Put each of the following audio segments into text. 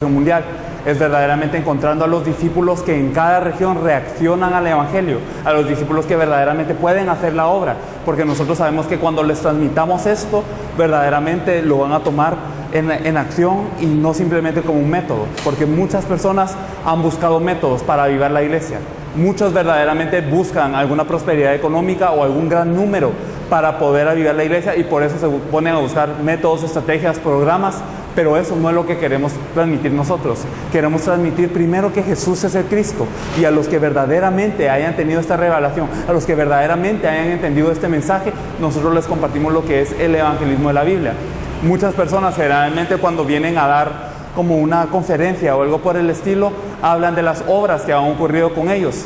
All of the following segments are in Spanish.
mundial es verdaderamente encontrando a los discípulos que en cada región reaccionan al Evangelio, a los discípulos que verdaderamente pueden hacer la obra, porque nosotros sabemos que cuando les transmitamos esto, verdaderamente lo van a tomar en acción y no simplemente como un método, porque muchas personas han buscado métodos para avivar la iglesia. Muchos verdaderamente buscan alguna prosperidad económica o algún gran número para poder avivar la iglesia y por eso se ponen a buscar métodos, estrategias, programas, pero eso no es lo que queremos transmitir nosotros. Queremos transmitir primero que Jesús es el Cristo, y a los que verdaderamente hayan tenido esta revelación, a los que verdaderamente hayan entendido este mensaje, nosotros les compartimos lo que es el evangelismo de la Biblia. Muchas personas generalmente cuando vienen a dar como una conferencia o algo por el estilo, hablan de las obras que han ocurrido con ellos.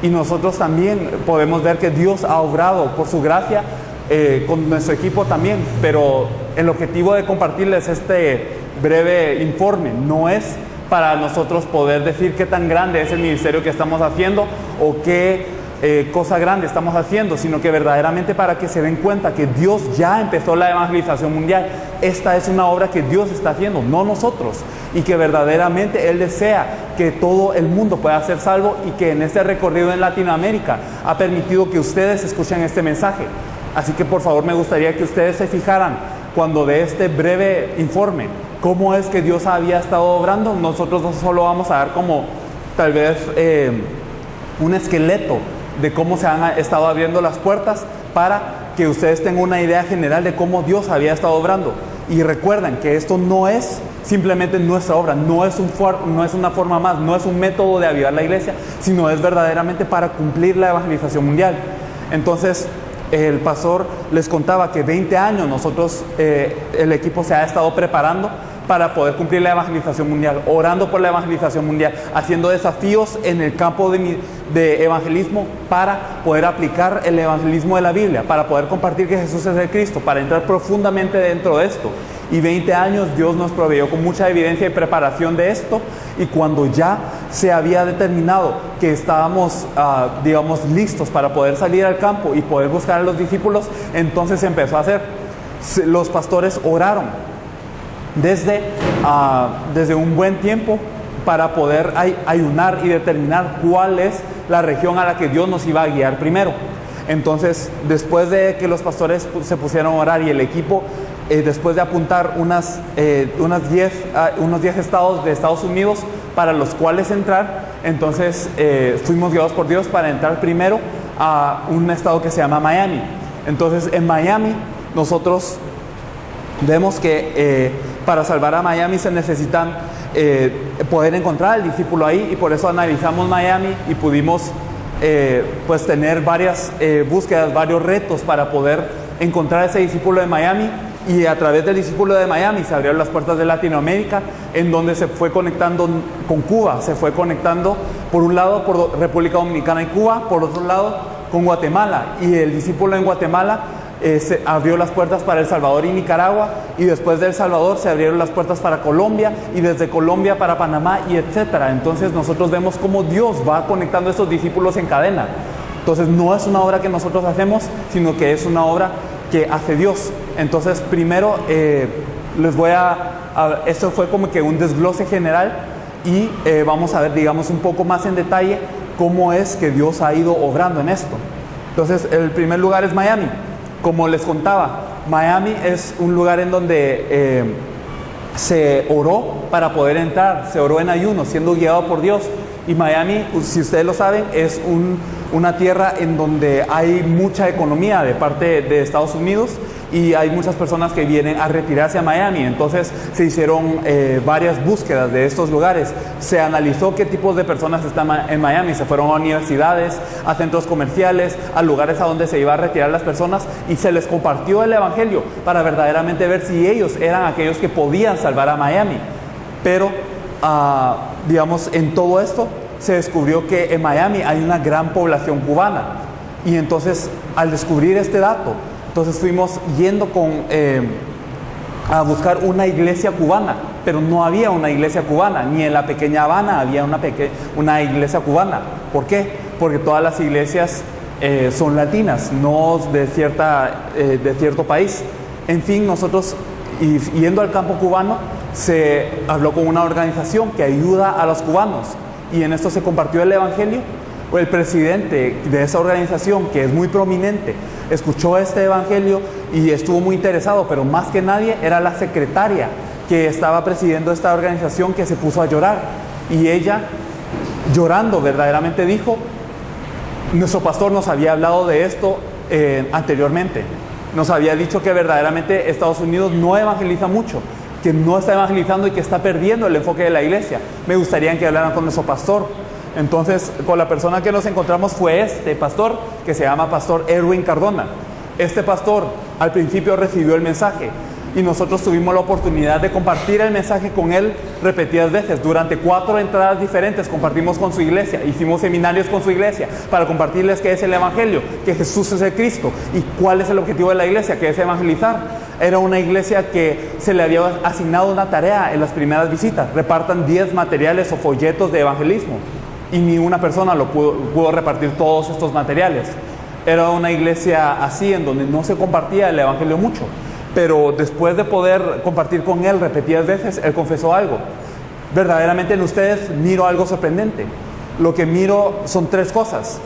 Y nosotros también podemos ver que Dios ha obrado por su gracia con nuestro equipo también, pero el objetivo de compartirles este breve informe no es para nosotros poder decir qué tan grande es el ministerio que estamos haciendo o qué cosa grande estamos haciendo, sino que verdaderamente para que se den cuenta que Dios ya empezó la evangelización mundial. Esta es una obra que Dios está haciendo, no nosotros, y que verdaderamente Él desea que todo el mundo pueda ser salvo, y que en este recorrido en Latinoamérica ha permitido que ustedes escuchen este mensaje. Así que por favor me gustaría que ustedes se fijaran cuando de este breve informe cómo es que Dios había estado obrando. Nosotros no solo vamos a dar como tal vez un esqueleto de cómo se han estado abriendo las puertas para que ustedes tengan una idea general de cómo Dios había estado obrando. Y recuerden que esto no es simplemente nuestra obra, no es una forma más, no es un método de avivar la iglesia, sino es verdaderamente para cumplir la evangelización mundial. Entonces, el pastor les contaba que 20 años nosotros, el equipo se ha estado preparando para poder cumplir la evangelización mundial, orando por la evangelización mundial, haciendo desafíos en el campo de evangelismo para poder aplicar el evangelismo de la Biblia, para poder compartir que Jesús es el Cristo, para entrar profundamente dentro de esto. Y 20 años Dios nos proveyó con mucha evidencia y preparación de esto, y cuando ya se había determinado que estábamos, listos para poder salir al campo y poder buscar a los discípulos, entonces se empezó a hacer. Los pastores oraron desde un buen tiempo para poder ayunar y determinar cuál es la región a la que Dios nos iba a guiar primero. Entonces, después de que los pastores se pusieron a orar y el equipo, después de apuntar unos 10 estados de Estados Unidos para los cuales entrar, entonces fuimos guiados por Dios para entrar primero a un estado que se llama Miami. Entonces, en Miami nosotros vemos que para salvar a Miami se necesitan poder encontrar al discípulo ahí, y por eso analizamos Miami y pudimos pues tener varias búsquedas, varios retos para poder encontrar a ese discípulo de Miami. Y a través del discípulo de Miami se abrieron las puertas de Latinoamérica, en donde se fue conectando con Cuba, se fue conectando por un lado por República Dominicana y Cuba, por otro lado con Guatemala, y el discípulo en Guatemala se abrió las puertas para El Salvador y Nicaragua, y después de El Salvador se abrieron las puertas para Colombia, y desde Colombia para Panamá, y etcétera. Entonces nosotros vemos cómo Dios va conectando a estos discípulos en cadena. Entonces no es una obra que nosotros hacemos, sino que es una obra que hace Dios. Entonces primero les voy esto fue como que un desglose general, y vamos a ver, digamos, un poco más en detalle cómo es que Dios ha ido obrando en esto. Entonces el primer lugar es Miami. Como les contaba, Miami es un lugar en donde se oró para poder entrar, se oró en ayuno, siendo guiado por Dios. Y Miami, si ustedes lo saben, es una tierra en donde hay mucha economía de parte de Estados Unidos, y hay muchas personas que vienen a retirarse a Miami. Entonces se hicieron varias búsquedas de estos lugares. Se analizó qué tipos de personas están en Miami. Se fueron a universidades, a centros comerciales, a lugares a donde se iba a retirar las personas, y se les compartió el evangelio para verdaderamente ver si ellos eran aquellos que podían salvar a Miami. Pero en todo esto se descubrió que en Miami hay una gran población cubana, y entonces al descubrir este dato, entonces fuimos yendo a buscar una iglesia cubana, pero no había una iglesia cubana, ni en la pequeña Habana había una iglesia cubana. ¿Por qué? Porque todas las iglesias son latinas, no de cierto país. En fin, nosotros, yendo al campo cubano, se habló con una organización que ayuda a los cubanos y en esto se compartió el evangelio. El presidente de esa organización, que es muy prominente, escuchó este evangelio y estuvo muy interesado, pero más que nadie era la secretaria que estaba presidiendo esta organización, que se puso a llorar, y ella, llorando, verdaderamente dijo: nuestro pastor nos había hablado de esto anteriormente, nos había dicho que verdaderamente Estados Unidos no evangeliza mucho, que no está evangelizando y que está perdiendo el enfoque de la iglesia. Me gustaría que hablaran con nuestro pastor. Entonces, con la persona que nos encontramos fue este pastor, que se llama Pastor Erwin Cardona. Este pastor al principio recibió el mensaje y nosotros tuvimos la oportunidad de compartir el mensaje con él repetidas veces. Durante 4 entradas diferentes compartimos con su iglesia, hicimos seminarios con su iglesia para compartirles qué es el evangelio, que Jesús es el Cristo y cuál es el objetivo de la iglesia, que es evangelizar. Era una iglesia que se le había asignado una tarea en las primeras visitas: repartan 10 materiales o folletos de evangelismo. Y ni una persona lo pudo repartir todos estos materiales. Era una iglesia así, en donde no se compartía el evangelio mucho. Pero después de poder compartir con él repetidas veces, él confesó algo: verdaderamente en ustedes miro algo sorprendente. Lo que miro son 3 cosas.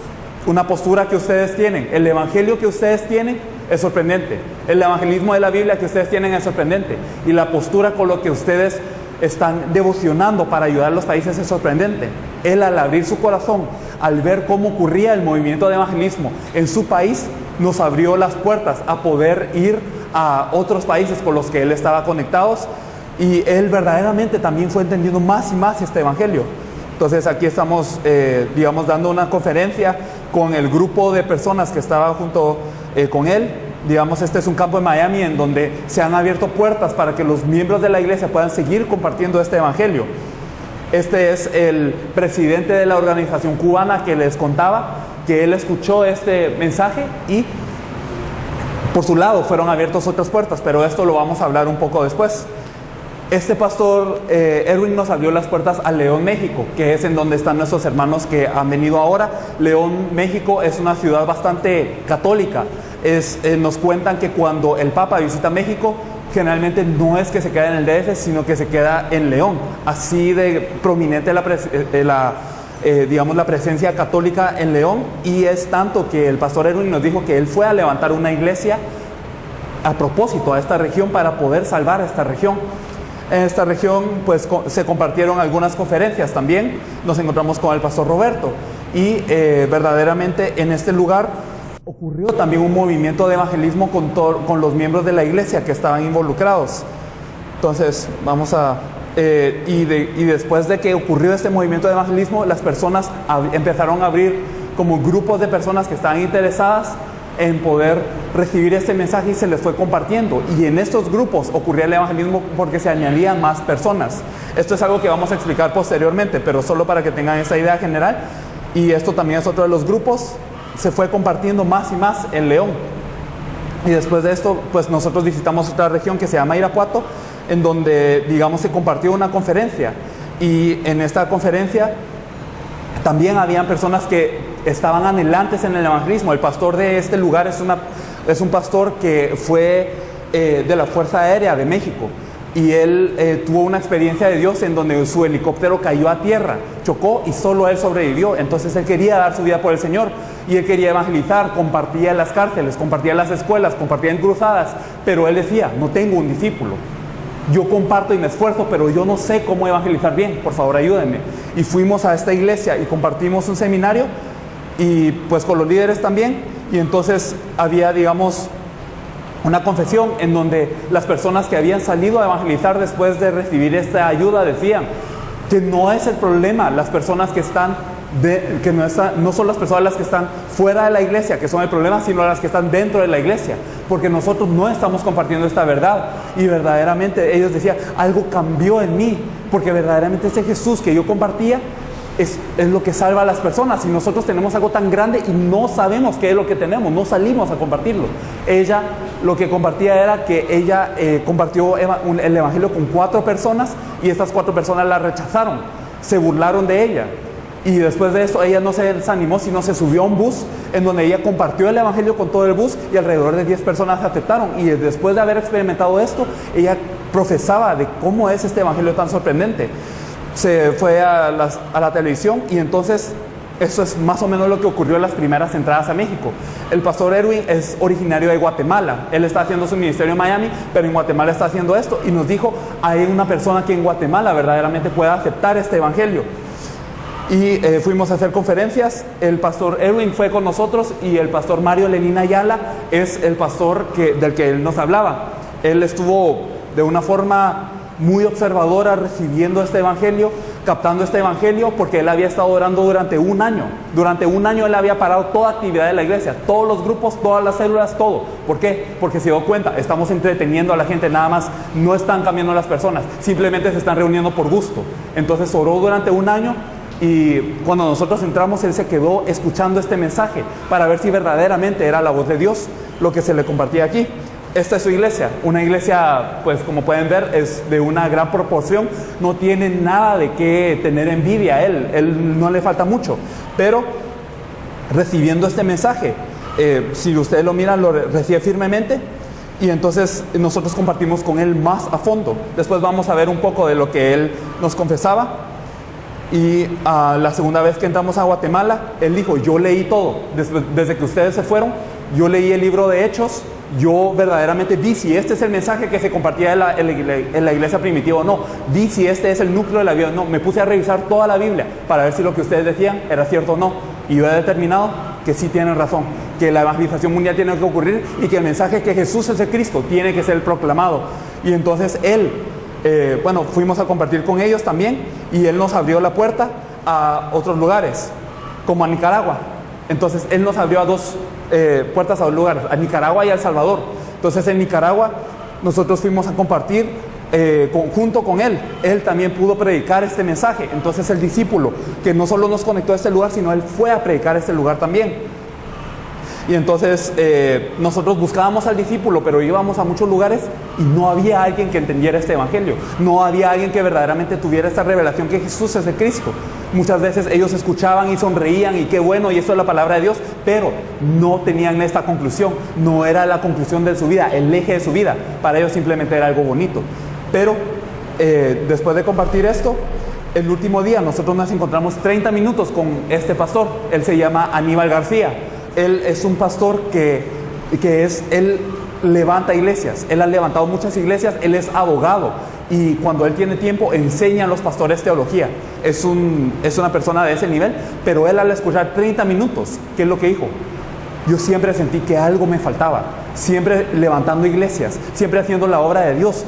Una postura que ustedes tienen, el evangelio que ustedes tienen es sorprendente, el evangelismo de la Biblia que ustedes tienen es sorprendente, y la postura con lo que ustedes están devocionando para ayudar a los países es sorprendente. Él, al abrir su corazón, al ver cómo ocurría el movimiento de evangelismo en su país, nos abrió las puertas a poder ir a otros países con los que él estaba conectados, y él verdaderamente también fue entendiendo más y más este evangelio. Entonces aquí estamos, dando una conferencia con el grupo de personas que estaba junto con él. Este es un campo en Miami en donde se han abierto puertas para que los miembros de la iglesia puedan seguir compartiendo este evangelio. Este es el presidente de la organización cubana que les contaba que él escuchó este mensaje y por su lado fueron abiertas otras puertas, pero esto lo vamos a hablar un poco después. Este pastor Erwin nos abrió las puertas a León, México, que es en donde están nuestros hermanos que han venido ahora. León, México es una ciudad bastante católica. Nos cuentan que cuando el Papa visita México, generalmente no es que se queda en el DF, sino que se queda en León. Así de prominente la presencia católica en León, y es tanto que el pastor Erwin nos dijo que él fue a levantar una iglesia a propósito a esta región para poder salvar a esta región. En esta región pues se compartieron algunas conferencias también. Nos encontramos con el pastor Roberto y verdaderamente en este lugar ocurrió también un movimiento de evangelismo con los miembros de la iglesia que estaban involucrados. Entonces vamos a... y después de que ocurrió este movimiento de evangelismo, las personas empezaron a abrir como grupos de personas que estaban interesadas en poder recibir este mensaje, y se les fue compartiendo, y en estos grupos ocurría el evangelismo porque se añadían más personas. Esto es algo que vamos a explicar posteriormente, pero solo para que tengan esa idea general. Y esto también es otro de los grupos. Se fue compartiendo más y más en León, y después de esto pues nosotros visitamos otra región que se llama Irapuato, en donde se compartió una conferencia, y en esta conferencia también habían personas que estaban anhelantes en el evangelismo. El pastor de este lugar es un pastor que fue de la Fuerza Aérea de México, y él tuvo una experiencia de Dios en donde su helicóptero cayó a tierra, chocó y solo él sobrevivió. Entonces él quería dar su vida por el Señor y él quería evangelizar, compartía en las cárceles, compartía en las escuelas, compartía en cruzadas, pero él decía: no tengo un discípulo. Yo comparto y me esfuerzo, pero yo no sé cómo evangelizar bien, por favor ayúdenme. Y fuimos a esta iglesia y compartimos un seminario, y pues con los líderes también, y entonces había una confesión en donde las personas que habían salido a evangelizar después de recibir esta ayuda decían que no es el problema las personas que están no son las personas las que están fuera de la iglesia que son el problema, sino las que están dentro de la iglesia, porque nosotros no estamos compartiendo esta verdad. Y verdaderamente ellos decían: algo cambió en mí, porque verdaderamente ese Jesús que yo compartía es lo que salva a las personas, y nosotros tenemos algo tan grande y no sabemos qué es lo que tenemos, no salimos a compartirlo. Ella lo que compartía era que ella compartió el evangelio con 4 personas, y estas 4 personas la rechazaron, se burlaron de ella. Y después de eso ella no se desanimó, sino se subió a un bus en donde ella compartió el evangelio con todo el bus, y alrededor de 10 personas aceptaron. Y después de haber experimentado esto, ella profesaba de cómo es este evangelio tan sorprendente. Se fue a la televisión y entonces eso es más o menos lo que ocurrió en las primeras entradas a México. El pastor Erwin es originario de Guatemala. Él está haciendo su ministerio en Miami, pero en Guatemala está haciendo esto y nos dijo, hay una persona que en Guatemala verdaderamente pueda aceptar este evangelio. Y fuimos a hacer conferencias. El pastor Erwin fue con nosotros y el pastor Mario Lenín Ayala es el pastor del que él nos hablaba. Él estuvo de una forma muy observadora recibiendo este evangelio, captando este evangelio, porque él había estado orando durante un año. Durante un año él había parado toda actividad de la iglesia, todos los grupos, todas las células, todo. ¿Por qué? Porque se dio cuenta, estamos entreteniendo a la gente, nada más no están cambiando las personas, simplemente se están reuniendo por gusto. Entonces oró durante un año y cuando nosotros entramos él se quedó escuchando este mensaje para ver si verdaderamente era la voz de Dios lo que se le compartía aquí. Esta es su iglesia, una iglesia, pues como pueden ver, es de una gran proporción, no tiene nada de qué tener envidia a él no le falta mucho, pero recibiendo este mensaje, si ustedes lo miran, lo recibe firmemente y entonces nosotros compartimos con él más a fondo. Después vamos a ver un poco de lo que él nos confesaba. Y la segunda vez que entramos a Guatemala, él dijo, yo leí todo, desde que ustedes se fueron, yo leí el libro de Hechos. Yo verdaderamente vi si este es el mensaje que se compartía en la iglesia primitiva o no. Vi si este es el núcleo de la Biblia o no. Me puse a revisar toda la Biblia para ver si lo que ustedes decían era cierto o no. Y yo he determinado que sí tienen razón, que la evangelización mundial tiene que ocurrir y que el mensaje que Jesús es el Cristo tiene que ser proclamado. Y entonces él, fuimos a compartir con ellos también y él nos abrió la puerta a otros lugares, como a Nicaragua. Entonces él nos abrió a dos puertas a dos lugares, a Nicaragua y a El Salvador. Entonces en Nicaragua nosotros fuimos a compartir junto con él. Él también pudo predicar este mensaje. Entonces el discípulo que no solo nos conectó a este lugar, sino él fue a predicar a este lugar también. Y entonces nosotros buscábamos al discípulo, pero íbamos a muchos lugares y no había alguien que entendiera este evangelio. No había alguien que verdaderamente tuviera esta revelación que Jesús es el Cristo. Muchas veces ellos escuchaban y sonreían y qué bueno, y esto es la palabra de Dios, pero no tenían esta conclusión. No era la conclusión de su vida, el eje de su vida. Para ellos simplemente era algo bonito. Pero después de compartir esto, el último día nosotros nos encontramos 30 minutos con este pastor. Él se llama Aníbal García. Él es un pastor él levanta iglesias. Él ha levantado muchas iglesias. Él es abogado y cuando él tiene tiempo enseña a los pastores teología. Es una persona de ese nivel, pero él al escuchar 30 minutos, ¿qué es lo que dijo? Yo siempre sentí que algo me faltaba. Siempre levantando iglesias, siempre haciendo la obra de Dios.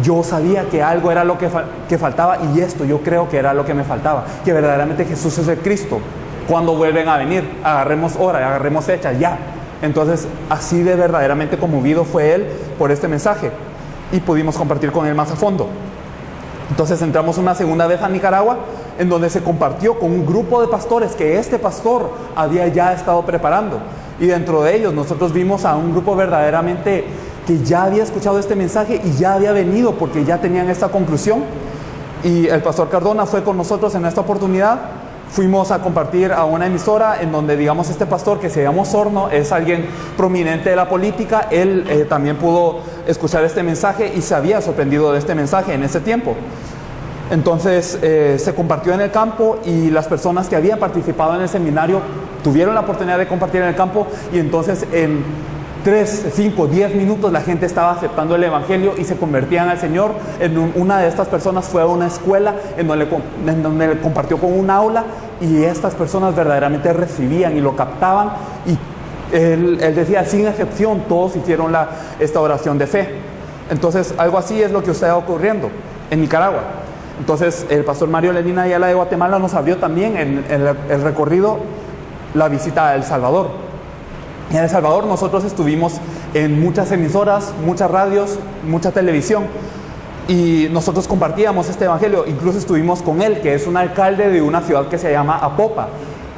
Yo sabía que algo era lo que faltaba y esto yo creo que era lo que me faltaba. Que verdaderamente Jesús es el Cristo. Cuando vuelven a venir, agarremos hora, agarremos fecha, ya. Entonces, así de verdaderamente conmovido fue él por este mensaje y pudimos compartir con él más a fondo. Entonces entramos una segunda vez a Nicaragua, en donde se compartió con un grupo de pastores que este pastor había ya estado preparando. Y dentro de ellos nosotros vimos a un grupo verdaderamente que ya había escuchado este mensaje y ya había venido porque ya tenían esta conclusión. Y el pastor Cardona fue con nosotros en esta oportunidad. Fuimos a compartir a una emisora en donde, digamos, este pastor que se llama Osorno es alguien prominente de la política. Él también pudo escuchar este mensaje y se había sorprendido de este mensaje en ese tiempo. Entonces se compartió en el campo y las personas que habían participado en el seminario tuvieron la oportunidad de compartir en el campo y entonces en 3, 5, 10 minutos la gente estaba aceptando el evangelio y se convertían al Señor. Una de estas personas fue a una escuela en donde compartió con un aula y estas personas verdaderamente recibían y lo captaban y él decía, sin excepción, todos hicieron esta oración de fe. Entonces algo así es lo que está ocurriendo en Nicaragua. Entonces el pastor Mario Lenín Ayala de Guatemala nos abrió también en el recorrido la visita a El Salvador. En El Salvador nosotros estuvimos en muchas emisoras, muchas radios, mucha televisión y nosotros compartíamos este evangelio. Incluso estuvimos con él, que es un alcalde de una ciudad que se llama Apopa,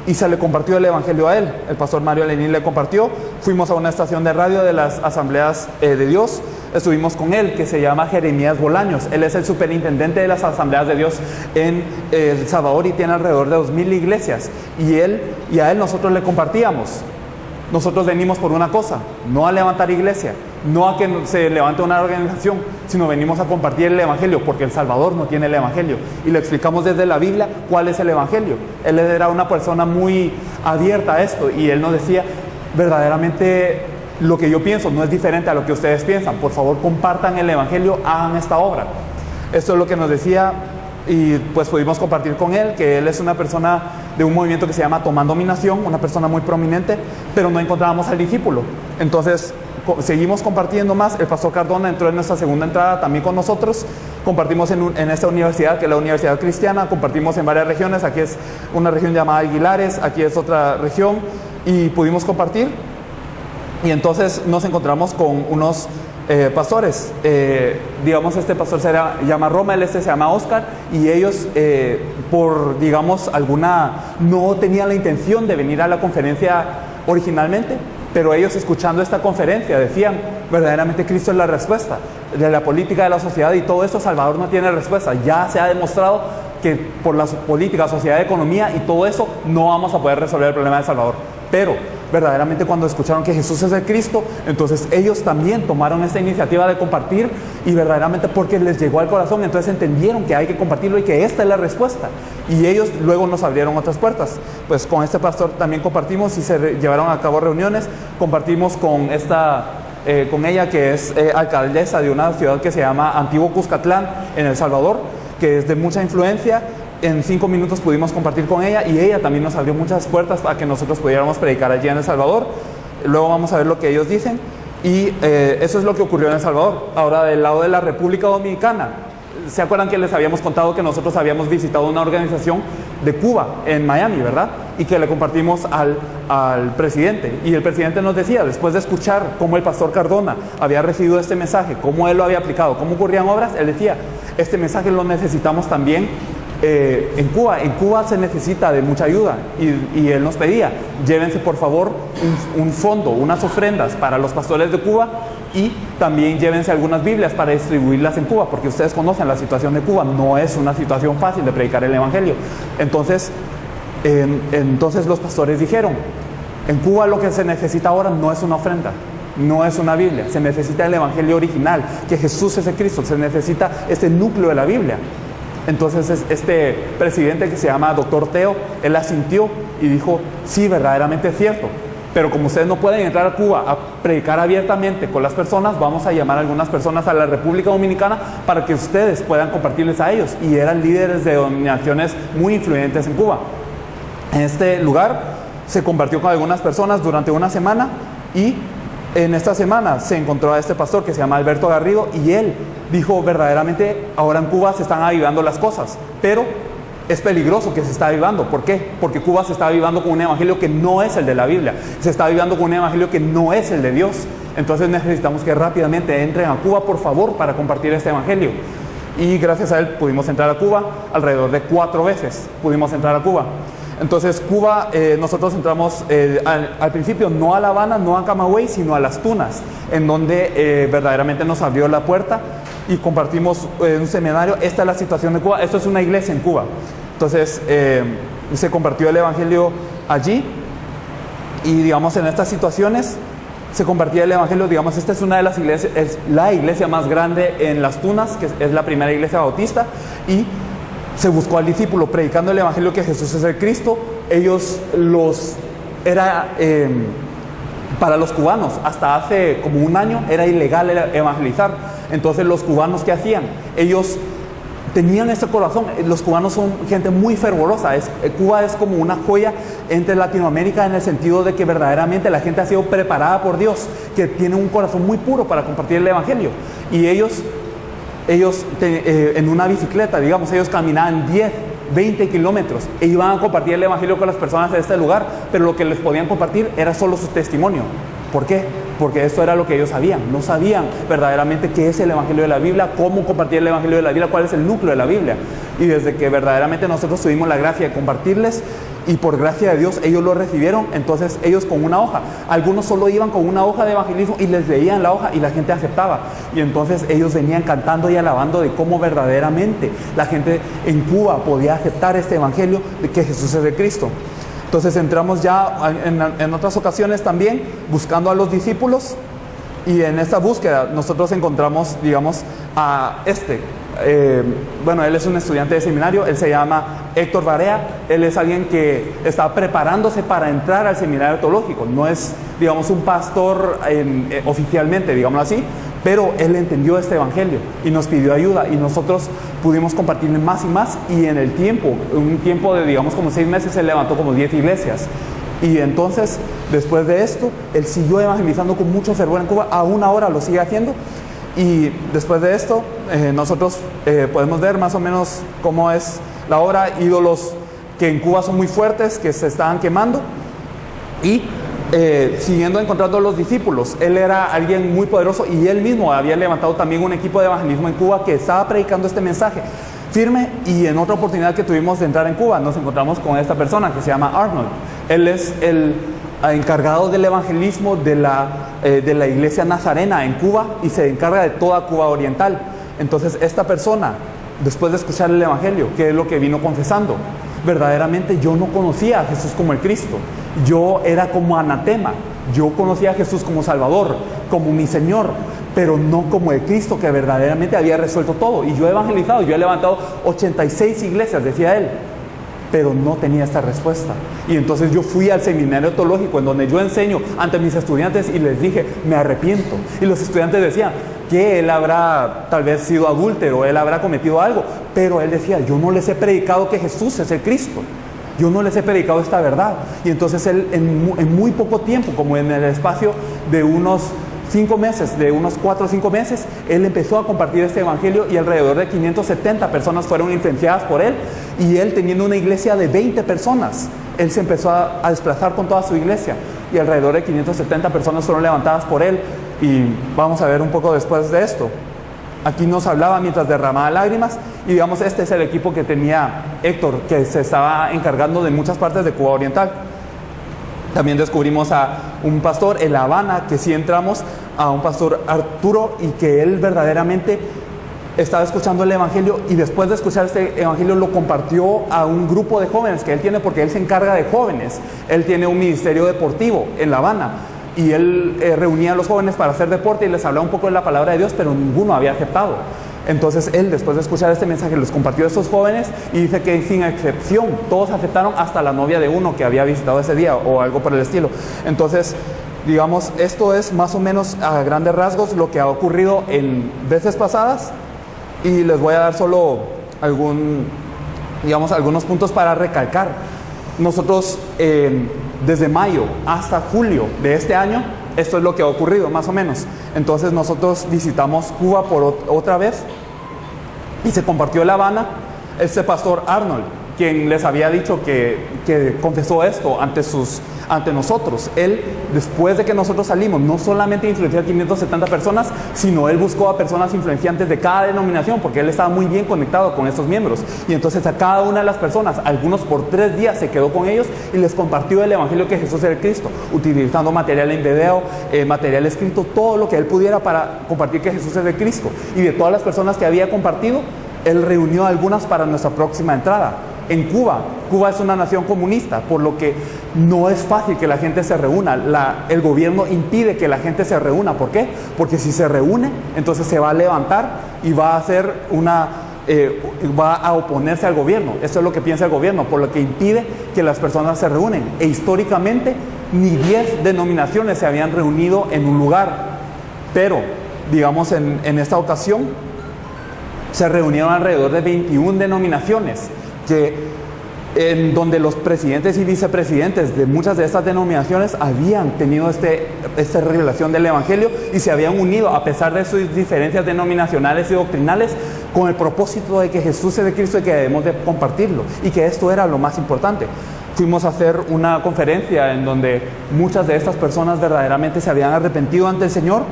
y se le compartió el evangelio a él. El pastor Mario Lenín le compartió. Fuimos a una estación de radio de las Asambleas de Dios. Estuvimos con él, que se llama Jeremías Bolaños. Él es el superintendente de las Asambleas de Dios en El Salvador y tiene alrededor de 2000 iglesias. Y a él nosotros le compartíamos. nosotros venimos por una cosa, no a levantar iglesia, no a que se levante una organización, sino venimos a compartir el Evangelio, porque El Salvador no tiene el Evangelio. Y le explicamos desde la Biblia cuál es el Evangelio. Él era una persona muy abierta a esto, y él nos decía, verdaderamente lo que yo pienso no es diferente a lo que ustedes piensan. Por favor, compartan el Evangelio, hagan esta obra. Esto es lo que nos decía, y pues pudimos compartir con él, que él es una persona de un movimiento que se llama Tomando Dominación, una persona muy prominente, pero no encontrábamos al discípulo. Entonces seguimos compartiendo más. El pastor Cardona entró en nuestra segunda entrada también con nosotros. Compartimos en esta universidad, que es la Universidad Cristiana. Compartimos en varias regiones. Aquí es una región llamada Aguilares, aquí es otra región, y pudimos compartir. Y entonces nos encontramos con unos pastores. Digamos, este pastor se llama Rommel, este se llama Oscar, y ellos por, digamos, no tenían la intención de venir a la conferencia originalmente, pero ellos, escuchando esta conferencia, decían, verdaderamente Cristo es la respuesta de la política de la sociedad, y todo esto Salvador no tiene respuesta. Ya se ha demostrado que por la política, sociedad, economía y todo eso no vamos a poder resolver el problema de Salvador. Pero verdaderamente cuando escucharon que Jesús es el Cristo, entonces ellos también tomaron esta iniciativa de compartir, y verdaderamente porque les llegó al corazón, entonces entendieron que hay que compartirlo y que esta es la respuesta. Y ellos luego nos abrieron otras puertas. Pues con este pastor también compartimos, y se llevaron a cabo reuniones. Compartimos con ella, que es alcaldesa de una ciudad que se llama Antiguo Cuscatlán, en El Salvador, que es de mucha influencia. En 5 minutos pudimos compartir con ella, y ella también nos abrió muchas puertas para que nosotros pudiéramos predicar allí en El Salvador. Luego vamos a ver lo que ellos dicen, y eso es lo que ocurrió en El Salvador. Ahora, del lado de la República Dominicana, ¿se acuerdan que les habíamos contado que nosotros habíamos visitado una organización de Cuba en Miami, verdad? Y que le compartimos al presidente, y el presidente nos decía, después de escuchar cómo el pastor Cardona había recibido este mensaje, cómo él lo había aplicado, cómo ocurrían obras, él decía, este mensaje lo necesitamos también en Cuba. En Cuba se necesita de mucha ayuda, y él nos pedía, llévense por favor un fondo, unas ofrendas para los pastores de Cuba, y también llévense algunas Biblias para distribuirlas en Cuba, porque ustedes conocen la situación de Cuba, no es una situación fácil de predicar el Evangelio. Entonces los pastores dijeron, en Cuba lo que se necesita ahora no es una ofrenda, no es una Biblia, se necesita el Evangelio original, que Jesús es el Cristo, se necesita este núcleo de la Biblia. Entonces este presidente, que se llama Dr. Teo, él asintió y dijo, sí, verdaderamente es cierto, pero como ustedes no pueden entrar a Cuba a predicar abiertamente con las personas, vamos a llamar a algunas personas a la República Dominicana para que ustedes puedan compartirles a ellos. Y eran líderes de denominaciones muy influyentes en Cuba. En este lugar se compartió con algunas personas durante una semana, y en esta semana se encontró a este pastor que se llama Alberto Garrido, y él dijo, verdaderamente ahora en Cuba se están avivando las cosas, pero es peligroso que se está avivando. ¿Por qué? Porque Cuba se está avivando con un evangelio que no es el de la Biblia, se está avivando con un evangelio que no es el de Dios. Entonces necesitamos que rápidamente entren a Cuba, por favor, para compartir este evangelio. Y gracias a él pudimos entrar a Cuba, alrededor de 4 veces pudimos entrar a Cuba. Entonces Cuba, nosotros entramos al principio no a La Habana, no a Camagüey, sino a Las Tunas, en donde verdaderamente nos abrió la puerta y compartimos un seminario. Esta es la situación de Cuba, esto es una iglesia en Cuba. Entonces se compartió el evangelio allí, y digamos en estas situaciones se compartía el evangelio. Digamos, esta es una de las iglesias, es la iglesia más grande en Las Tunas, que es la primera iglesia bautista, y se buscó al discípulo predicando el evangelio que Jesús es el Cristo. Para los cubanos, hasta hace como un año era ilegal evangelizar. Entonces los cubanos, ¿qué hacían? Ellos tenían este corazón. Los cubanos son gente muy fervorosa. Cuba es como una joya entre Latinoamérica, en el sentido de que verdaderamente la gente ha sido preparada por Dios, que tiene un corazón muy puro para compartir el evangelio. Y ellos en una bicicleta, digamos, ellos caminaban 10, 20 kilómetros e iban a compartir el evangelio con las personas de este lugar, pero lo que les podían compartir era solo su testimonio. ¿Por qué? Porque esto era lo que ellos sabían. No sabían verdaderamente qué es el evangelio de la Biblia, cómo compartir el evangelio de la Biblia, cuál es el núcleo de la Biblia. Y desde que verdaderamente nosotros tuvimos la gracia de compartirles, y por gracia de Dios ellos lo recibieron, entonces ellos con una hoja, algunos solo iban con una hoja de evangelismo y les leían la hoja y la gente aceptaba, y entonces ellos venían cantando y alabando de cómo verdaderamente la gente en Cuba podía aceptar este evangelio de que Jesús es el Cristo. Entonces entramos ya en otras ocasiones también buscando a los discípulos, y en esta búsqueda nosotros encontramos, digamos, a bueno, él es un estudiante de seminario, él se llama Héctor Barea. Él es alguien que está preparándose para entrar al seminario teológico. No es, digamos, un pastor oficialmente, digámoslo así, pero él entendió este evangelio y nos pidió ayuda, y nosotros pudimos compartirle más y más, y en un tiempo de, digamos, como 6 meses, él levantó como 10 iglesias. Y entonces, después de esto, él siguió evangelizando con mucho fervor en Cuba, aún ahora lo sigue haciendo. Y después de esto, nosotros podemos ver más o menos cómo es la obra, ídolos que en Cuba son muy fuertes, que se estaban quemando, y siguiendo encontrando los discípulos. Él era alguien muy poderoso, y él mismo había levantado también un equipo de evangelismo en Cuba que estaba predicando este mensaje firme. Y en otra oportunidad que tuvimos de entrar en Cuba, nos encontramos con esta persona que se llama Arnold. Él es el encargado del evangelismo de la iglesia nazarena en Cuba, y se encarga de toda Cuba oriental. Entonces esta persona, después de escuchar el evangelio, ¿qué es lo que vino confesando? Verdaderamente yo no conocía a Jesús como el Cristo, yo era como anatema, yo conocía a Jesús como Salvador, como mi Señor, pero no como el Cristo que verdaderamente había resuelto todo. Y yo he evangelizado, yo he levantado 86 iglesias, decía él, pero no tenía esta respuesta. Y entonces yo fui al seminario teológico, en donde yo enseño ante mis estudiantes, y les dije, me arrepiento. Y los estudiantes decían que él habrá tal vez sido adúltero, él habrá cometido algo, pero él decía, yo no les he predicado que Jesús es el Cristo, yo no les he predicado esta verdad. Y entonces él en muy poco tiempo, como en el espacio de unos 5 meses, de unos 4 o 5 meses, él empezó a compartir este evangelio, y alrededor de 570 personas fueron influenciadas por él. Y él, teniendo una iglesia de 20 personas, él se empezó a desplazar con toda su iglesia, y alrededor de 570 personas fueron levantadas por él. Y vamos a ver un poco después de esto. Aquí nos hablaba mientras derramaba lágrimas, y digamos, este es el equipo que tenía Héctor, que se estaba encargando de muchas partes de Cuba Oriental. También descubrimos a un pastor en La Habana, que sí entramos, a un pastor Arturo, y que él verdaderamente estaba escuchando el evangelio, y después de escuchar este evangelio lo compartió a un grupo de jóvenes que él tiene, porque él se encarga de jóvenes. Él tiene un ministerio deportivo en La Habana, y él reunía a los jóvenes para hacer deporte y les hablaba un poco de la palabra de Dios, pero ninguno había aceptado. Entonces él, después de escuchar este mensaje, los compartió a estos jóvenes, y dice que sin excepción todos aceptaron, hasta la novia de uno que había visitado ese día o algo por el estilo. Entonces, digamos, esto es más o menos a grandes rasgos lo que ha ocurrido en veces pasadas, y les voy a dar solo algunos puntos para recalcar. Nosotros desde mayo hasta julio de este año, esto es lo que ha ocurrido más o menos. Entonces nosotros visitamos Cuba por otra vez, y se compartió en La Habana este pastor Arnold, quien les había dicho que confesó esto ante nosotros. Él, después de que nosotros salimos, no solamente influenció a 570 personas, sino él buscó a personas influenciantes de cada denominación, porque él estaba muy bien conectado con estos miembros. Y entonces a cada una de las personas, algunos por 3 días, se quedó con ellos y les compartió el evangelio que Jesús era el Cristo, utilizando material en video, material escrito, todo lo que él pudiera para compartir que Jesús es el Cristo. Y de todas las personas que había compartido, él reunió algunas para nuestra próxima entrada. En Cuba es una nación comunista, por lo que no es fácil que la gente se reúna. El gobierno impide que la gente se reúna. ¿Por qué? Porque si se reúne, entonces se va a levantar y va a hacer va a oponerse al gobierno. Eso es lo que piensa el gobierno, por lo que impide que las personas se reúnen. E históricamente ni 10 denominaciones se habían reunido en un lugar, pero digamos en esta ocasión se reunieron alrededor de 21 denominaciones, en donde los presidentes y vicepresidentes de muchas de estas denominaciones habían tenido esta revelación del evangelio, y se habían unido a pesar de sus diferencias denominacionales y doctrinales, con el propósito de que Jesús es el Cristo y que debemos de compartirlo, y que esto era lo más importante. Fuimos a hacer una conferencia en donde muchas de estas personas verdaderamente se habían arrepentido ante el Señor,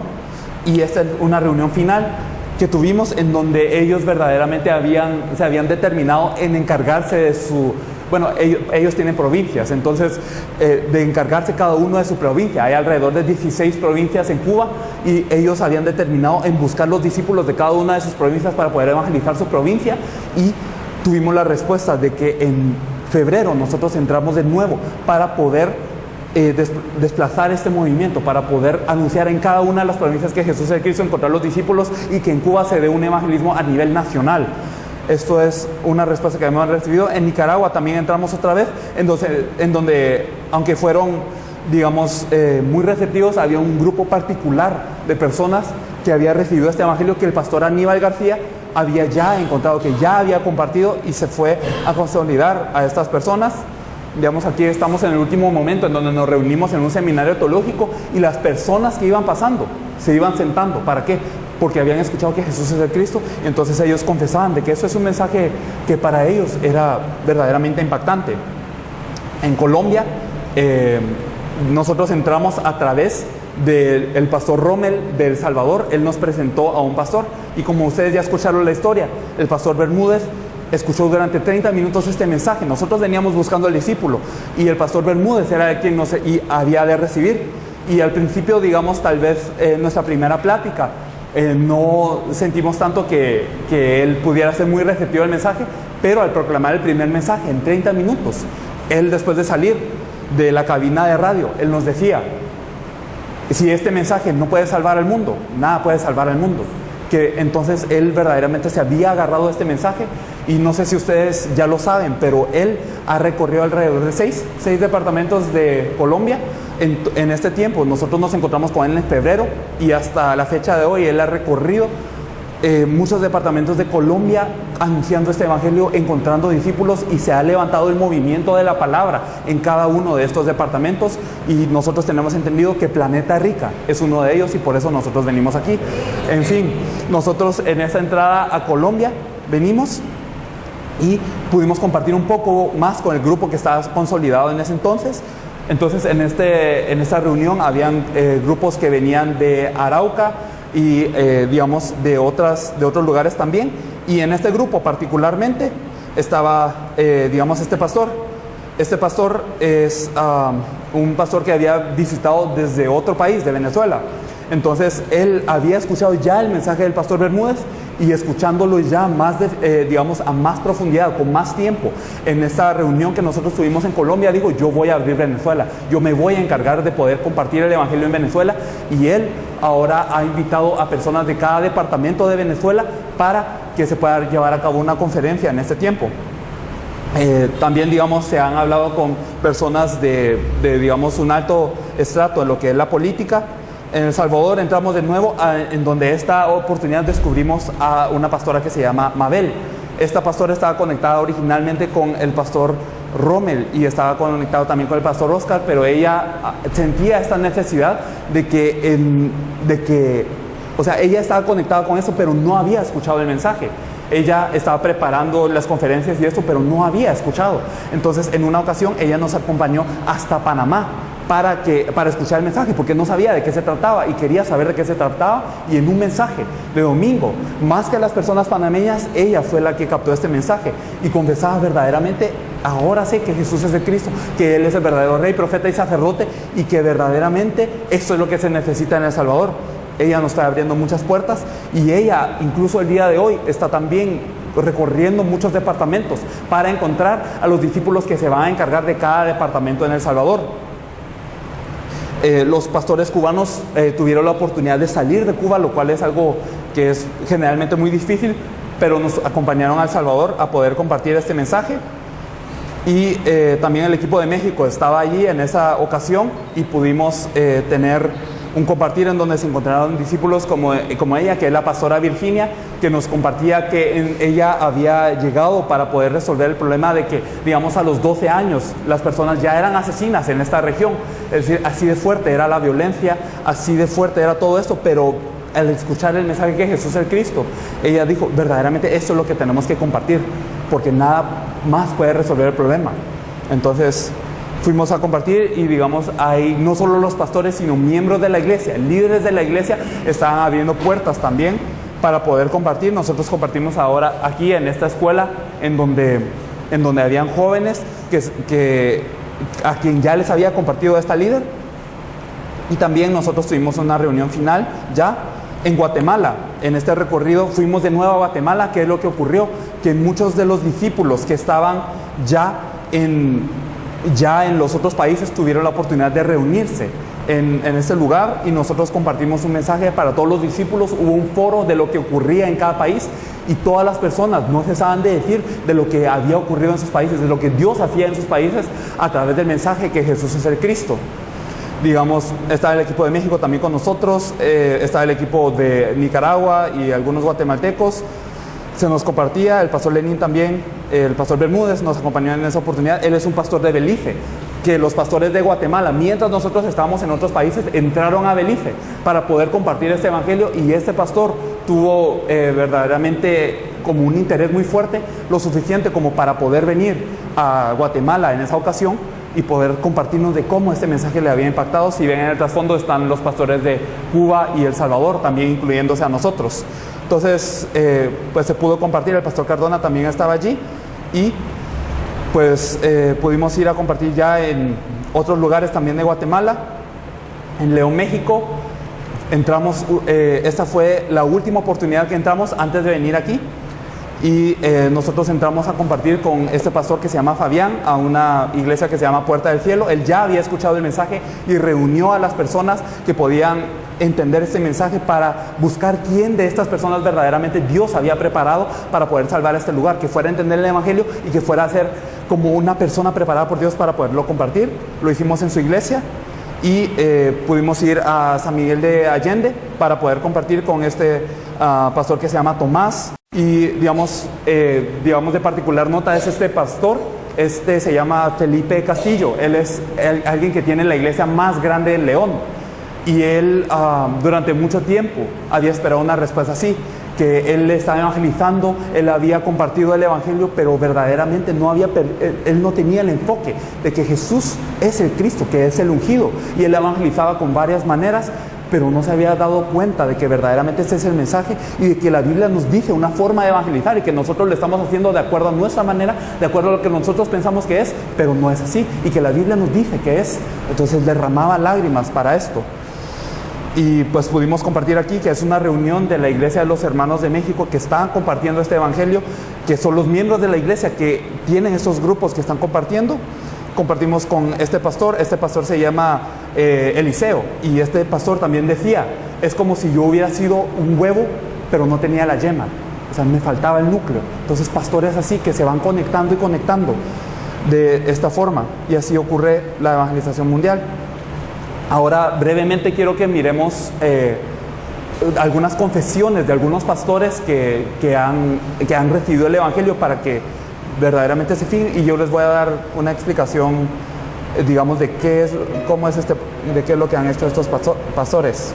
y esta es una reunión final que tuvimos, en donde ellos verdaderamente se habían determinado en encargarse de ellos tienen provincias, entonces de encargarse cada uno de su provincia. Hay alrededor de 16 provincias en Cuba, y ellos habían determinado en buscar los discípulos de cada una de sus provincias para poder evangelizar su provincia, y tuvimos la respuesta de que en febrero nosotros entramos de nuevo para poder desplazar este movimiento, para poder anunciar en cada una de las provincias que Jesús es el Cristo, encontrar los discípulos y que en Cuba se dé un evangelismo a nivel nacional. Esto es una respuesta que hemos recibido. En Nicaragua también entramos otra vez, en donde aunque fueron, digamos, muy receptivos, había un grupo particular de personas que había recibido este evangelio que el pastor Aníbal García había ya encontrado, que ya había compartido, y se fue a consolidar a estas personas. Digamos, aquí estamos en el último momento en donde nos reunimos en un seminario teológico y las personas que iban pasando se iban sentando. ¿Para qué? Porque habían escuchado que Jesús es el Cristo, y entonces ellos confesaban de que eso es un mensaje que para ellos era verdaderamente impactante. En Colombia, nosotros entramos a través del pastor Rommel de El Salvador. Él nos presentó a un pastor, y como ustedes ya escucharon la historia, el pastor Bermúdez escuchó durante 30 minutos este mensaje. Nosotros veníamos buscando al discípulo y el pastor Bermúdez era quien nos había de recibir. Y al principio, digamos, tal vez nuestra primera plática no sentimos tanto que él pudiera ser muy receptivo al mensaje, pero al proclamar el primer mensaje en 30 minutos, él, después de salir de la cabina de radio, él nos decía: si este mensaje no puede salvar al mundo, nada puede salvar al mundo. Que entonces él verdaderamente se había agarrado a este mensaje, y no sé si ustedes ya lo saben, pero él ha recorrido alrededor de seis departamentos de Colombia en este tiempo. Nosotros nos encontramos con él en febrero, y hasta la fecha de hoy él ha recorrido muchos departamentos de Colombia anunciando este evangelio, encontrando discípulos, y se ha levantado el movimiento de la palabra en cada uno de estos departamentos, y nosotros tenemos entendido que Planeta Rica es uno de ellos, y por eso nosotros venimos aquí. En fin, nosotros en esta entrada a Colombia venimos y pudimos compartir un poco más con el grupo que estaba consolidado en ese entonces. Entonces en esta reunión habían grupos que venían de Arauca y digamos de otros lugares también, y en este grupo particularmente estaba digamos este pastor es un pastor que había visitado desde otro país, de Venezuela. Entonces él había escuchado ya el mensaje del pastor Bermúdez, y escuchándolo ya más digamos a más profundidad, con más tiempo, en esta reunión que nosotros tuvimos en Colombia, dijo: yo voy a abrir Venezuela, yo me voy a encargar de poder compartir el evangelio en Venezuela. Y él ahora ha invitado a personas de cada departamento de Venezuela para que se pueda llevar a cabo una conferencia en este tiempo. También, digamos, se han hablado con personas de digamos un alto estrato en lo que es la política. En El Salvador entramos de nuevo en donde esta oportunidad descubrimos a una pastora que se llama Mabel. Esta pastora estaba conectada originalmente con el pastor Rommel y estaba conectado también con el pastor Oscar, pero ella sentía esta necesidad de que, o sea, ella estaba conectada con eso, pero no había escuchado el mensaje. Ella estaba preparando las conferencias y esto, pero no había escuchado. Entonces, en una ocasión, ella nos acompañó hasta Panamá para escuchar el mensaje, porque no sabía de qué se trataba y quería saber de qué se trataba. Y en un mensaje de domingo, más que las personas panameñas, ella fue la que captó este mensaje y confesaba verdaderamente: ahora sé que Jesús es el Cristo, que Él es el verdadero Rey, profeta y sacerdote, y que verdaderamente esto es lo que se necesita en El Salvador. Ella nos está abriendo muchas puertas, y ella incluso el día de hoy está también recorriendo muchos departamentos para encontrar a los discípulos que se van a encargar de cada departamento en El Salvador. Los pastores cubanos tuvieron la oportunidad de salir de Cuba, lo cual es algo que es generalmente muy difícil, pero nos acompañaron a El Salvador a poder compartir este mensaje. Y también el equipo de México estaba allí en esa ocasión, y pudimos tener un compartir en donde se encontraron discípulos como ella, que es la pastora Virginia, que nos compartía que ella había llegado para poder resolver el problema de que, digamos, a los 12 años las personas ya eran asesinas en esta región. Es decir, así de fuerte era la violencia, así de fuerte era todo esto, pero al escuchar el mensaje que Jesús es el Cristo, ella dijo: verdaderamente esto es lo que tenemos que compartir, porque nada más puede resolver el problema. Entonces fuimos a compartir, y digamos, ahí no solo los pastores, sino miembros de la iglesia, líderes de la iglesia, estaban abriendo puertas también para poder compartir. Nosotros compartimos ahora aquí en esta escuela en donde habían jóvenes a quien ya les había compartido esta líder. Y también nosotros tuvimos una reunión final ya en Guatemala. En este recorrido fuimos de nuevo a Guatemala. ¿Qué es lo que ocurrió? Que muchos de los discípulos que estaban ya ya en los otros países tuvieron la oportunidad de reunirse en este lugar, y nosotros compartimos un mensaje para todos los discípulos. Hubo un foro de lo que ocurría en cada país, y todas las personas no cesaban de decir de lo que había ocurrido en sus países, de lo que Dios hacía en sus países a través del mensaje que Jesús es el Cristo. Digamos, estaba el equipo de México también con nosotros, estaba el equipo de Nicaragua y algunos guatemaltecos. Se nos compartía, el pastor Lenín también, el pastor Bermúdez nos acompañó en esa oportunidad. Él es un pastor de Belice, que los pastores de Guatemala, mientras nosotros estábamos en otros países, entraron a Belice para poder compartir este evangelio, y este pastor tuvo verdaderamente como un interés muy fuerte, lo suficiente como para poder venir a Guatemala en esa ocasión y poder compartirnos de cómo este mensaje le había impactado. Si ven en el trasfondo están los pastores de Cuba y El Salvador, también incluyéndose a nosotros. Entonces, pues se pudo compartir, el pastor Cardona también estaba allí, y pues pudimos ir a compartir ya en otros lugares también de Guatemala, en León, México. Entramos, esta fue la última oportunidad que entramos antes de venir aquí, y nosotros entramos a compartir con este pastor que se llama Fabián a una iglesia que se llama Puerta del Cielo. Él ya había escuchado el mensaje y reunió a las personas que podían entender este mensaje para buscar quién de estas personas verdaderamente Dios había preparado para poder salvar este lugar, que fuera a entender el evangelio y que fuera a ser como una persona preparada por Dios para poderlo compartir. Lo hicimos en su iglesia, y pudimos ir a San Miguel de Allende para poder compartir con este pastor que se llama Tomás. Y digamos de particular nota es este pastor. Se llama Felipe Castillo. Él es alguien que tiene la iglesia más grande en León, y él durante mucho tiempo había esperado una respuesta así, que él estaba evangelizando, él había compartido el evangelio, pero verdaderamente él no tenía el enfoque de que Jesús es el Cristo, que es el ungido, y él evangelizaba con varias maneras, pero no se había dado cuenta de que verdaderamente este es el mensaje, y de que la Biblia nos dice una forma de evangelizar, y que nosotros lo estamos haciendo de acuerdo a nuestra manera, de acuerdo a lo que nosotros pensamos que es, pero no es así, y que la Biblia nos dice que es. Entonces derramaba lágrimas para esto. Y pues pudimos compartir aquí, que es una reunión de la Iglesia de los Hermanos de México que están compartiendo este evangelio, que son los miembros de la iglesia que tienen estos grupos que están compartiendo. Compartimos con este pastor se llama Eliseo, y este pastor también decía, es como si yo hubiera sido un huevo pero no tenía la yema, o sea, me faltaba el núcleo. Entonces pastores así que se van conectando y conectando de esta forma, y así ocurre la evangelización mundial. Ahora brevemente quiero que miremos algunas confesiones de algunos pastores que han recibido el evangelio, para que verdaderamente se fijen, y yo les voy a dar una explicación, digamos, de qué es lo que han hecho estos pastores.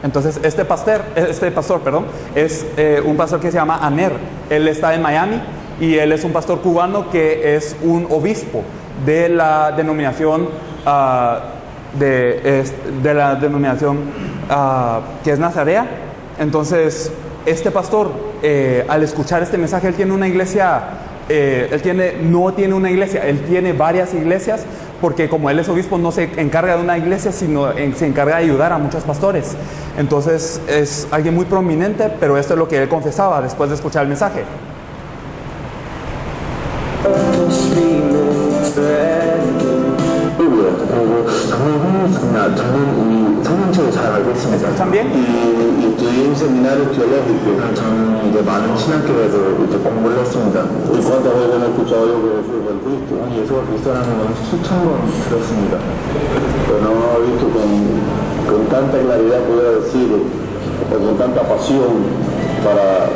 Entonces este pastor, es un pastor que se llama Aner. Él está en Miami, y él es un pastor cubano que es un obispo de la denominación que es Nazarea. Entonces este pastor, al escuchar este mensaje, él tiene una iglesia, no tiene una iglesia, él tiene varias iglesias, porque como él es obispo no se encarga de una iglesia, sino se encarga de ayudar a muchos pastores. Entonces es alguien muy prominente, pero esto es lo que él confesaba después de escuchar el mensaje. ¿También? Y un seminario teológico. 저는 이제 많은 신학교에서 이렇게 공부를 했습니다. ¿Y cuántas veces han escuchado yo que Jesús es el Cristo? Jesús es cristiano, 수천 번 들었습니다. Pero no lo he visto con tanta claridad, pudiera decir, o con tanta pasión para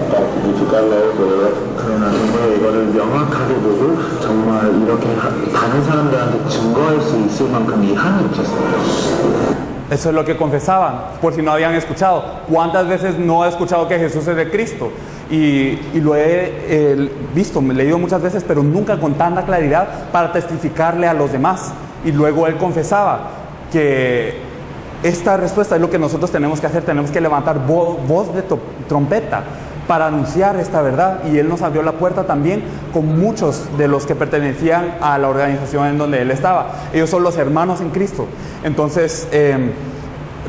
justificarlo a otro, ¿verdad? 그러나 정말 이거를 명확하게 보고 정말 이렇게 다른 사람들한테 증거할 수 있을 만큼 이해하는 없었어요. Eso es lo que confesaban, por si no habían escuchado. ¿Cuántas veces no he escuchado que Jesús es de Cristo? Y lo he visto, me he leído muchas veces, pero nunca con tanta claridad para testificarle a los demás. Y luego él confesaba que esta respuesta es lo que nosotros tenemos que hacer. Tenemos que levantar voz de trompeta para anunciar esta verdad, y Él nos abrió la puerta también con muchos de los que pertenecían a la organización en donde Él estaba. Ellos son los hermanos en Cristo. Entonces,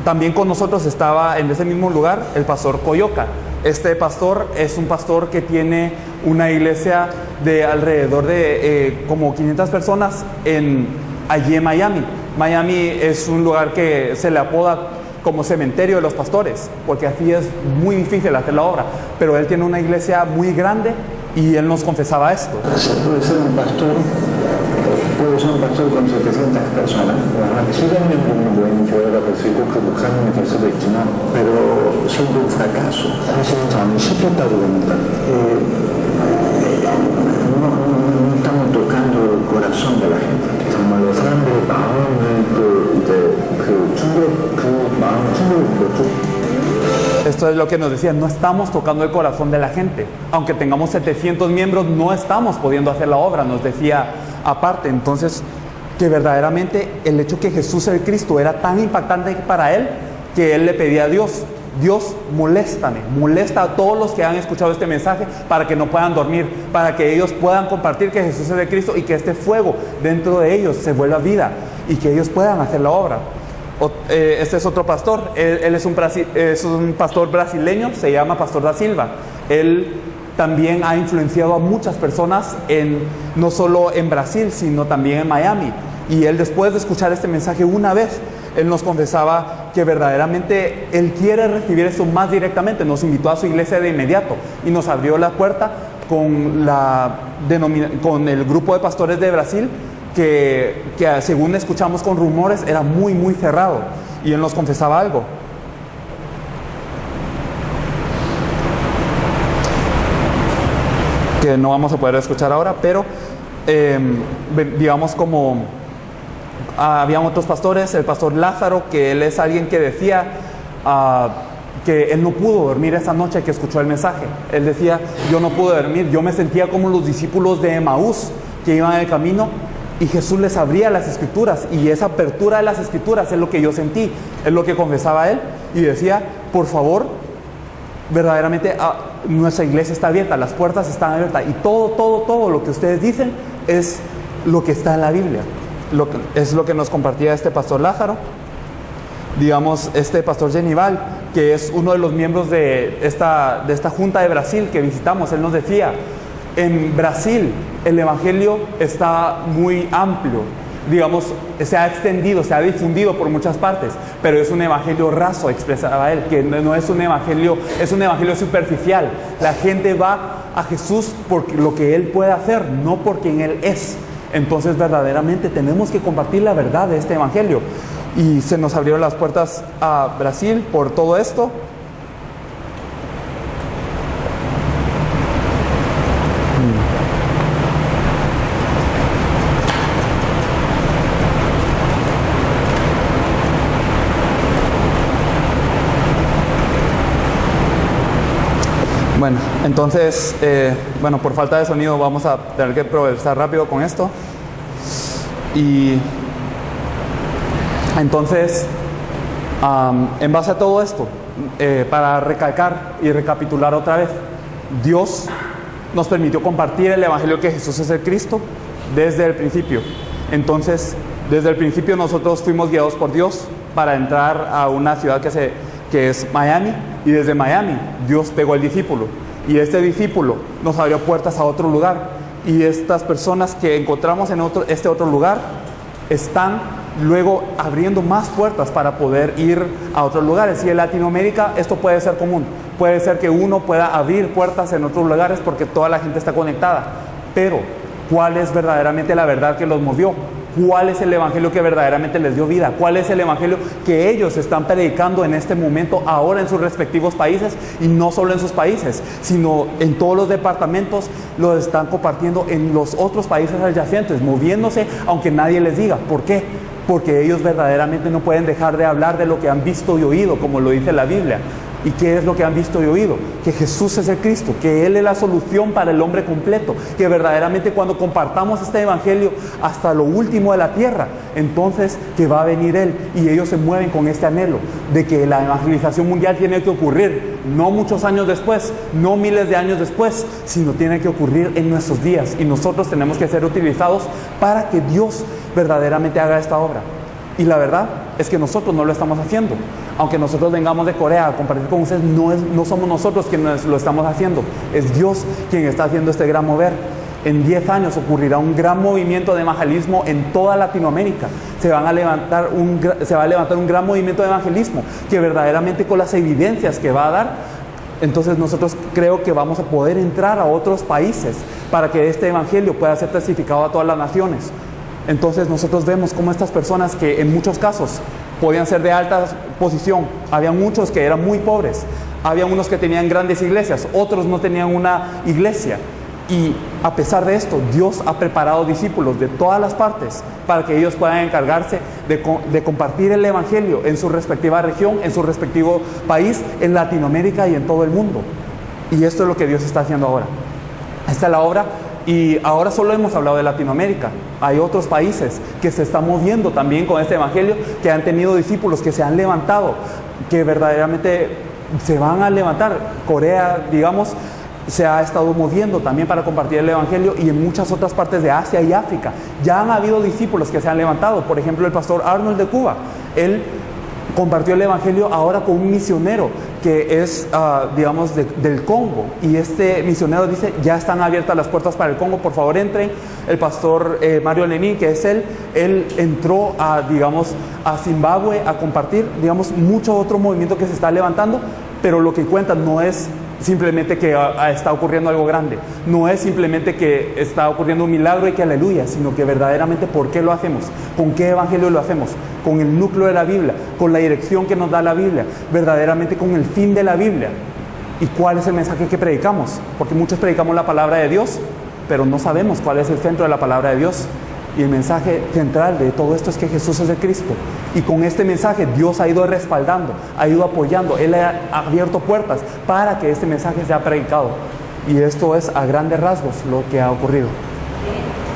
también con nosotros estaba en ese mismo lugar el pastor Coyoca. Este pastor es un pastor que tiene una iglesia de alrededor de como 500 personas allí en Miami. Miami es un lugar que se le apoda como cementerio de los pastores, porque así es muy difícil hacer la obra. Pero él tiene una iglesia muy grande y él nos confesaba esto. Puede ser un pastor con 700 personas. 시간적으로 모인 교회가 될 수 있고 그 목사님이 될 수도 있지만, pero siendo un fracaso. 사실은 저는 실패했다고 봅니다. No estamos tocando el corazón de la gente. 정말로 사람들의 마음을 또 이제 그 마음 충격을 Esto es lo que nos decía, no estamos tocando el corazón de la gente. Aunque tengamos 700 miembros, no estamos pudiendo hacer la obra, nos decía aparte. Entonces, que verdaderamente el hecho que Jesús el Cristo era tan impactante para él, que él le pedía a Dios, Dios, molesta a todos los que han escuchado este mensaje para que no puedan dormir, para que ellos puedan compartir que Jesús es el Cristo y que este fuego dentro de ellos se vuelva vida y que ellos puedan hacer la obra. Este es otro pastor, él es un pastor brasileño, se llama Pastor da Silva. Él también ha influenciado a muchas personas, no solo en Brasil, sino también en Miami. Y él, después de escuchar este mensaje una vez, él nos confesaba que verdaderamente él quiere recibir esto más directamente. Nos invitó a su iglesia de inmediato y nos abrió la puerta con el grupo de pastores de Brasil, que según escuchamos con rumores era muy muy cerrado, y él nos confesaba algo. Que no vamos a poder escuchar ahora, pero digamos como habían otros pastores, el pastor Lázaro, que él es alguien que decía que él no pudo dormir esa noche que escuchó el mensaje. Él decía, yo no pude dormir, yo me sentía como los discípulos de Emaús que iban en el camino y Jesús les abría las escrituras, y esa apertura de las escrituras es lo que yo sentí, es lo que confesaba él, y decía, por favor, verdaderamente nuestra iglesia está abierta, las puertas están abiertas, y todo lo que ustedes dicen es lo que está en la Biblia. Es lo que nos compartía este pastor Lázaro. Digamos, este pastor Genival, que es uno de los miembros de esta junta de Brasil que visitamos, él nos decía, en Brasil el evangelio está muy amplio, digamos, se ha extendido, se ha difundido por muchas partes, pero es un evangelio raso, expresaba él, que no es un evangelio, es un evangelio superficial. La gente va a Jesús por lo que él puede hacer, no por quien él es. Entonces verdaderamente tenemos que compartir la verdad de este evangelio, y se nos abrieron las puertas a Brasil por todo esto. Bueno, entonces, por falta de sonido vamos a tener que progresar rápido con esto. Y entonces, en base a todo esto, para recalcar y recapitular otra vez, Dios nos permitió compartir el evangelio que Jesús es el Cristo desde el principio. Entonces, desde el principio nosotros fuimos guiados por Dios para entrar a una ciudad que es Miami, y desde Miami Dios pegó el discípulo, y este discípulo nos abrió puertas a otro lugar, y estas personas que encontramos en este otro lugar están luego abriendo más puertas para poder ir a otros lugares. Y en Latinoamérica esto puede ser común, puede ser que uno pueda abrir puertas en otros lugares porque toda la gente está conectada, pero ¿cuál es verdaderamente la verdad que los movió? ¿Cuál es el evangelio que verdaderamente les dio vida? ¿Cuál es el evangelio que ellos están predicando en este momento, ahora en sus respectivos países? Y no solo en sus países, sino en todos los departamentos, lo están compartiendo en los otros países adyacentes, moviéndose aunque nadie les diga. ¿Por qué? Porque ellos verdaderamente no pueden dejar de hablar de lo que han visto y oído, como lo dice la Biblia. ¿Y qué es lo que han visto y oído? Que Jesús es el Cristo, que Él es la solución para el hombre completo, que verdaderamente cuando compartamos este evangelio hasta lo último de la tierra, entonces que va a venir Él, y ellos se mueven con este anhelo de que la evangelización mundial tiene que ocurrir, no muchos años después, no miles de años después, sino tiene que ocurrir en nuestros días, y nosotros tenemos que ser utilizados para que Dios verdaderamente haga esta obra. Y la verdad es que nosotros no lo estamos haciendo. Aunque nosotros vengamos de Corea a compartir con ustedes, no somos nosotros quienes lo estamos haciendo. Es Dios quien está haciendo este gran mover. En 10 años ocurrirá un gran movimiento de evangelismo en toda Latinoamérica. Se va a levantar un gran movimiento de evangelismo que verdaderamente, con las evidencias que va a dar, entonces nosotros creo que vamos a poder entrar a otros países para que este evangelio pueda ser testificado a todas las naciones. Entonces nosotros vemos cómo estas personas, que en muchos casos podían ser de alta posición, había muchos que eran muy pobres, había unos que tenían grandes iglesias, otros no tenían una iglesia, y a pesar de esto, Dios ha preparado discípulos de todas las partes para que ellos puedan encargarse de compartir el evangelio en su respectiva región, en su respectivo país, en Latinoamérica y en todo el mundo. Y esto es lo que Dios está haciendo ahora. Esta es la obra. Y ahora solo hemos hablado de Latinoamérica. Hay otros países que se están moviendo también con este evangelio, que han tenido discípulos que se han levantado, que verdaderamente se van a levantar. Corea, digamos, se ha estado moviendo también para compartir el evangelio, y en muchas otras partes de Asia y África ya han habido discípulos que se han levantado. Por ejemplo, el pastor Arnold de Cuba, él compartió el evangelio ahora con un misionero que es, digamos, del Congo, y este misionero dice: ya están abiertas las puertas para el Congo, por favor entren. El pastor Mario Lenín, que es él entró a Zimbabue a compartir, digamos, mucho otro movimiento que se está levantando, pero lo que cuenta no es simplemente que está ocurriendo algo grande, no es simplemente que está ocurriendo un milagro y que aleluya, sino que verdaderamente ¿por qué lo hacemos? ¿Con qué evangelio lo hacemos? Con el núcleo de la Biblia, con la dirección que nos da la Biblia, verdaderamente con el fin de la Biblia. ¿Y cuál es el mensaje que predicamos? Porque muchos predicamos la palabra de Dios, pero no sabemos cuál es el centro de la palabra de Dios. Y el mensaje central de todo esto es que Jesús es el Cristo. Y con este mensaje Dios ha ido respaldando, ha ido apoyando. Él ha abierto puertas para que este mensaje sea predicado. Y esto es a grandes rasgos lo que ha ocurrido.